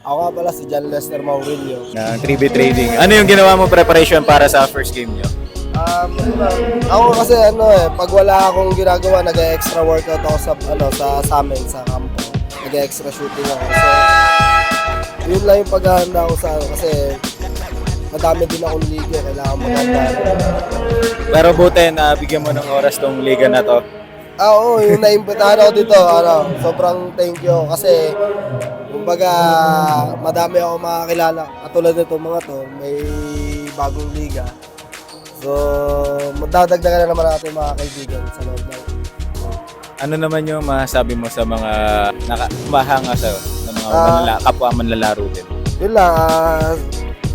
Ako nga pala si John Lester Maurilio. Ng 3B Trading. Ano yung ginawa mo preparation para sa first game nyo? Ako kasi pag wala akong ginagawa, nag-extra workout ako sa amin, sa campo. Nag-extra shooting ako. So, yun lang yung paghahanda ko kasi madami din akong liga, kailangan maganda. Pero buti na bigyan mo ng oras tong liga na to. Oo, yung naimbitahan ako dito, sobrang thank you kasi kumbaga madami ako makakilala. Katulad nito mga to, may bagong liga. So, magdadagdagan na naman natin mga kaibigan sa loob ng. Ano naman yung masasabi mo sa mga humahanga sa'yo, ng mga kapwa manlalaro din? Yun lang,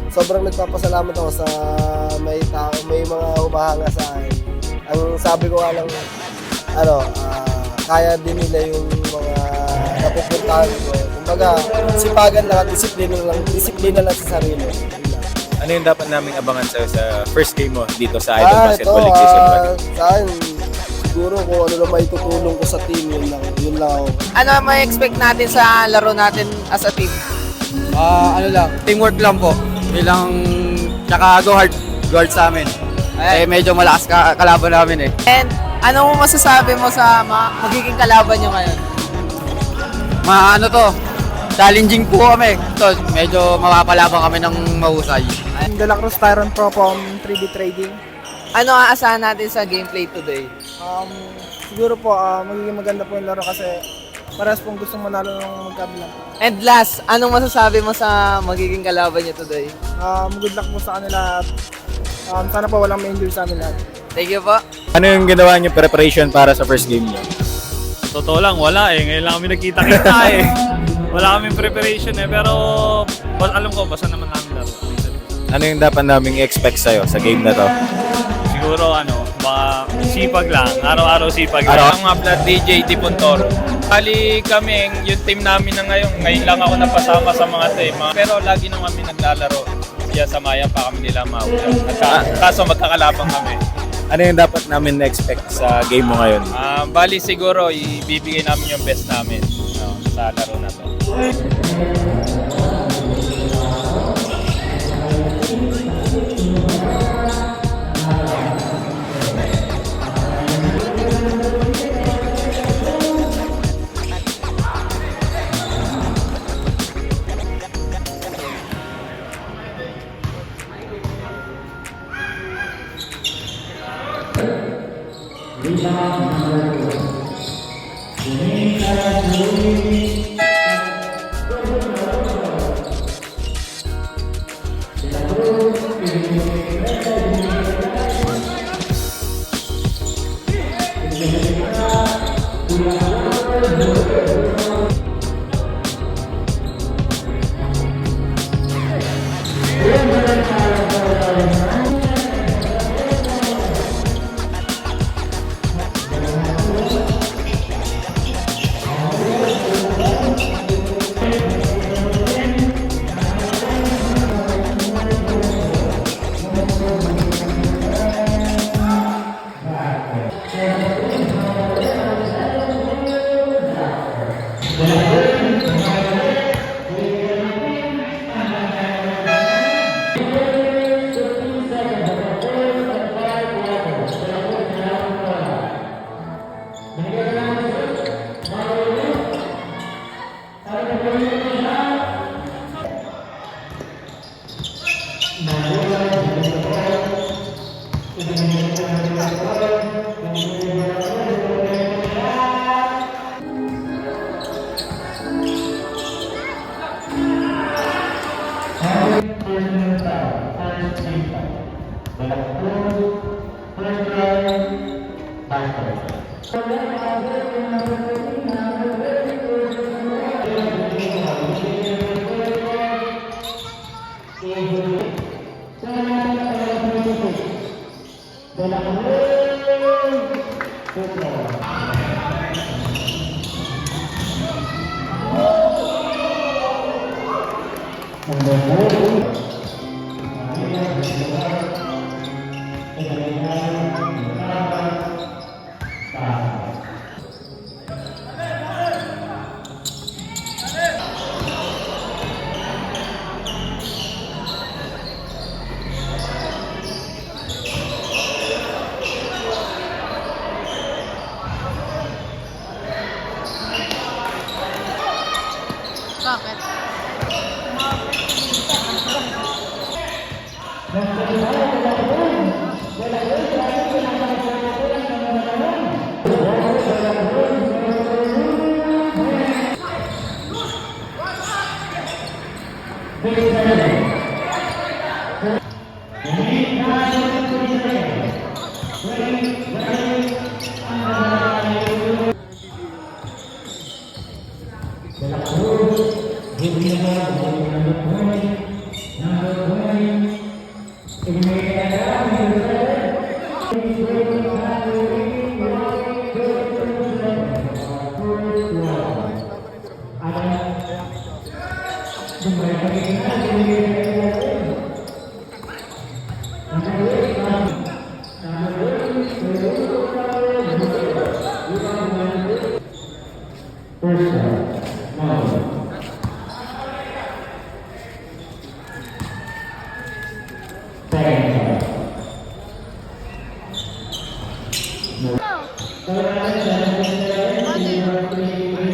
sobrang nagpapasalamat ako sa may mga humahanga sa akin. Ang sabi ko nga lang, kaya din nila yung mga napupuntahan ko. Kumbaga, sipagan lang at disiplina lang sa sarili. Ano yung dapat naming abangan sa'yo sa first game mo dito sa Idol Basketball League Season 1? Sa akin, siguro kung ano lang may tutulong ko sa team, yun lang ako. Ano may expect natin sa laro natin as a team? Teamwork lang po. Bilang, tsaka go hard sa amin. Eh, medyo malakas kalaban namin eh. And ano mo masasabi mo sa magiging kalaban nyo ngayon? Challenging po kami. Ito, medyo mapapalaban kami ng mahusay. De La Cruz Tyron Pro from 3D Trading. Ano aasahan natin sa gameplay today? Siguro po magiging maganda po yung laro kasi parehas pong gusto manalo ng magkabilang. And last, anong masasabi mo sa magiging kalaban nyo today? Good luck po sa kanila at sana po walang ma-injure sa amin lahat. Thank you po. Ano yung ginawa nyo preparation para sa first game nyo? Totoo lang, wala eh. Ngayon lang kami nagkita-kita eh. Wala kaming preparation eh. Pero alam ko, basta naman namin laro. Ano yung dapat naming expect sa'yo sa game na to? Siguro baka sipag lang. Araw-araw sipag lang. Ang mga plat DJ Tipuntor. Bali kami, yung team namin na ngayon lang ako napasama sa mga team. Pero lagi nang kami naglalaro. Kaya samayan pa kami nila maulan. Kaso magkakalapang kami. Ano yung dapat namin na-expect sa game mo ngayon? Bali siguro, ibibigay namin yung best namin sa laro na to.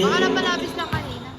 Baka napalabis lang kanina.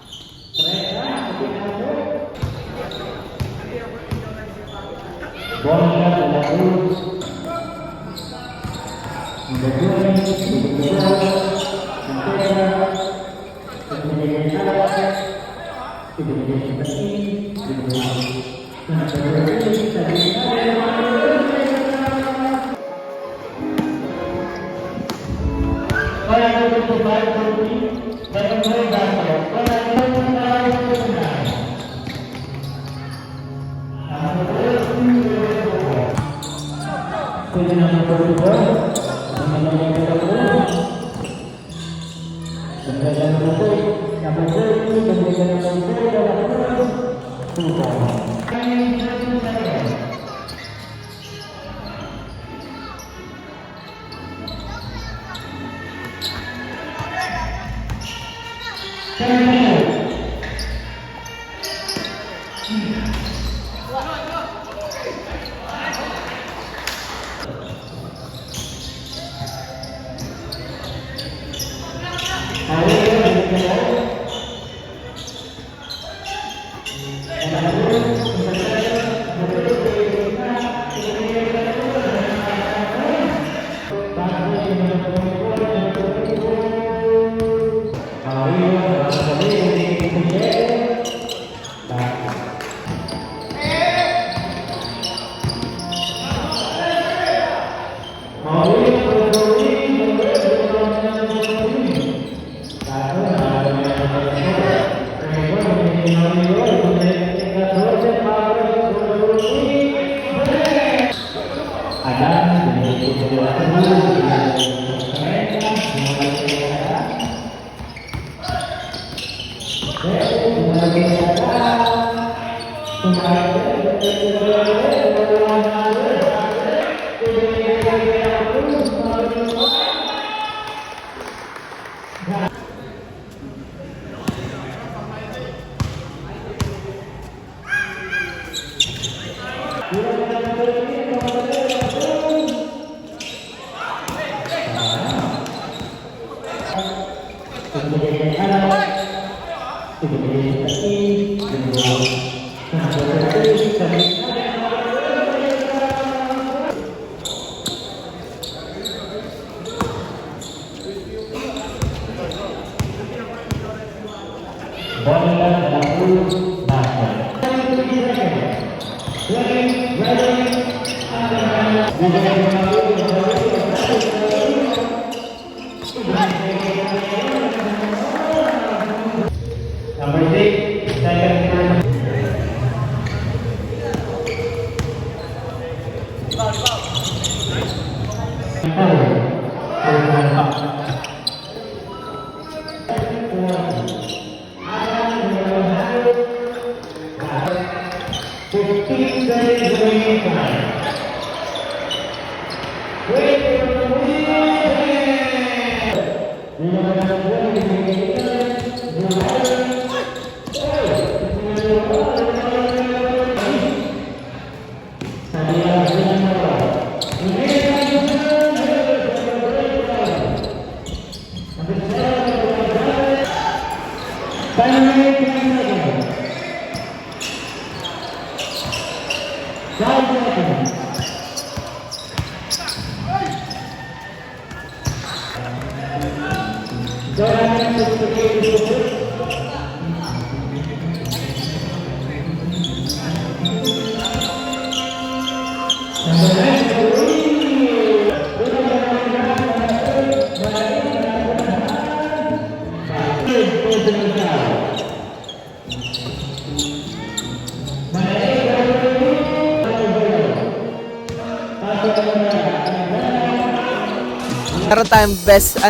Meron tayong best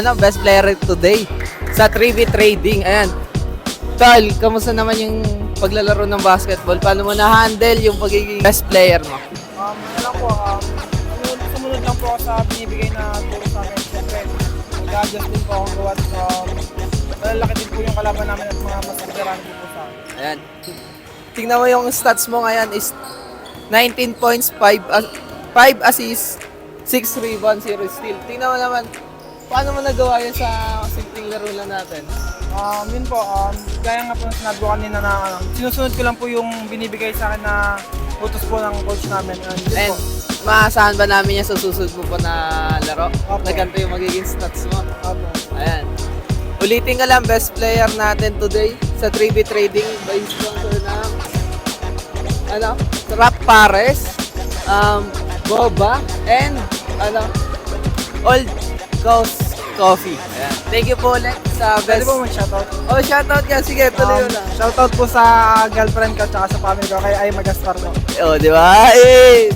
player today sa 3v trading. Ayan. Tol, kamusta naman yung paglalaro ng basketball? Paano mo na-handle yung pagiging best player mo? Ano lang po, sumunod lang po ako sa binibigay na turo sa akin. Siyempre, mag-adjust din po akong gawa. Malalaki din po yung kalaban namin at mga masagdaran din po sa akin. Ayan. Tingnan mo yung stats mo ngayon is 19 points, 5 assists, 6 rebounds, 0 steal. Tingnan mo naman, paano mo nagawa yun sa simpleng laro lang natin? Yun po, gaya nga po na sinabi ko kanina na sinusunod ko lang po yung binibigay sa akin na utos po ng coach namin. Yun And po. maasahan ba namin yan sa susunod mo pa na laro? Opo. Na ganito yung magiging stats mo? Opo. Ayan. Ulitin ka lang, best player natin today sa 3v Trading by sponsor ng Rap Pares, Boba, and Old Coast Coffee. Ayan. Thank you po ulit sa Pwede best... po mag-shoutout. Oh, shoutout ka. Sige, tuloy mo na. Shoutout po sa girlfriend ko at sa family ko kay Ay Magastar po. Oh, di ba? Eh,